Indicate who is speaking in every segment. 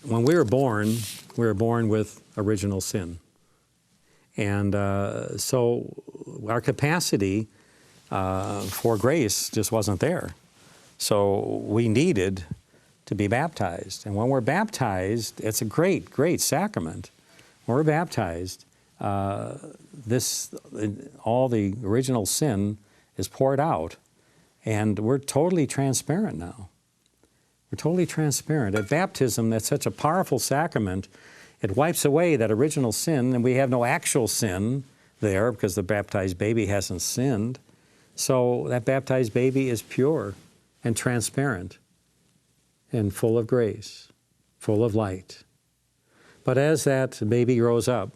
Speaker 1: when we were born with original sin. And so our capacity for grace just wasn't there. So we needed to be baptized. And when we're baptized, it's a great, great sacrament. When we're baptized, all the original sin is poured out, and we're totally transparent now. We're totally transparent. At baptism, that's such a powerful sacrament. It wipes away that original sin, and we have no actual sin there because the baptized baby hasn't sinned. So that baptized baby is pure and transparent and full of grace, full of light. But as that baby grows up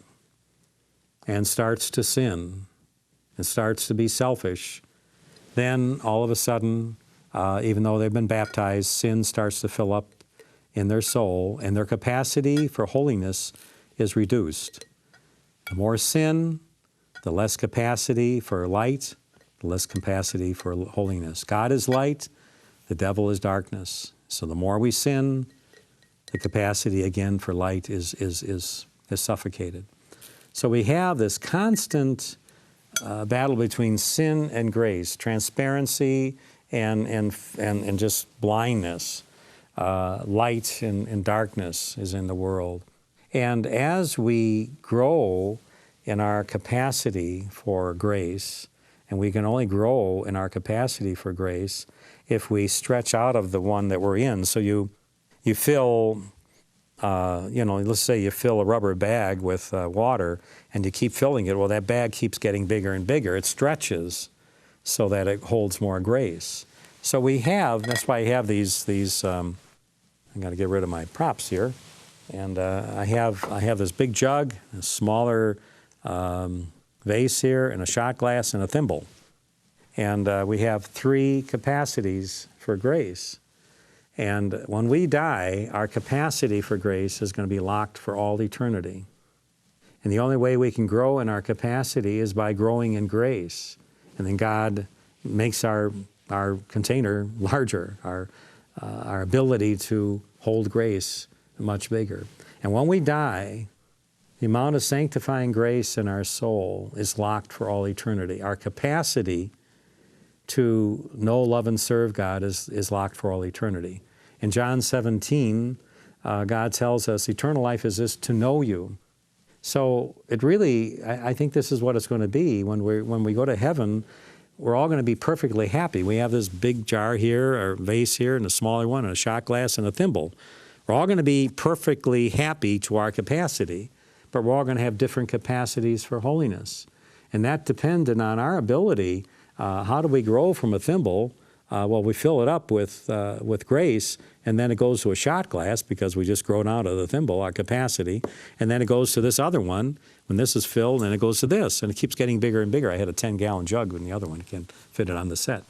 Speaker 1: and starts to sin and starts to be selfish, then all of a sudden, even though they've been baptized, sin starts to fill up in their soul, and their capacity for holiness is reduced. The more sin, the less capacity for light, the less capacity for holiness. God is light, the devil is darkness. So the more we sin, the capacity again for light is suffocated. So we have this constant battle between sin and grace, transparency and just blindness. Light and darkness is in the world. And as we grow in our capacity for grace, and we can only grow in our capacity for grace if we stretch out of the one that we're in. So you fill, let's say you fill a rubber bag with water and you keep filling it. Well, that bag keeps getting bigger and bigger. It stretches so that it holds more grace. So that's why I have these I got to get rid of my props here. And I have this big jug, a smaller vase here, and a shot glass and a thimble. And we have 3 capacities for grace. And when we die, our capacity for grace is going to be locked for all eternity. And the only way we can grow in our capacity is by growing in grace. And then God makes our container larger, our ability to hold grace much bigger. And when we die, the amount of sanctifying grace in our soul is locked for all eternity. Our capacity to know, love, and serve God is locked for all eternity. In John 17, God tells us, eternal life is this, to know you. So it really, I think this is what it's going to be. When we go to heaven, we're all going to be perfectly happy. We have this big jar here, or vase here, and a smaller one, and a shot glass, and a thimble. We're all going to be perfectly happy to our capacity, but we're all going to have different capacities for holiness. And that depended on our ability. How do we grow from a thimble? Well, we fill it up with grace, and then it goes to a shot glass because we just grown out of the thimble, our capacity, and then it goes to this other one. When this is filled, and it goes to this, and it keeps getting bigger and bigger. I had a 10-gallon jug, and the other one can't fit it on the set.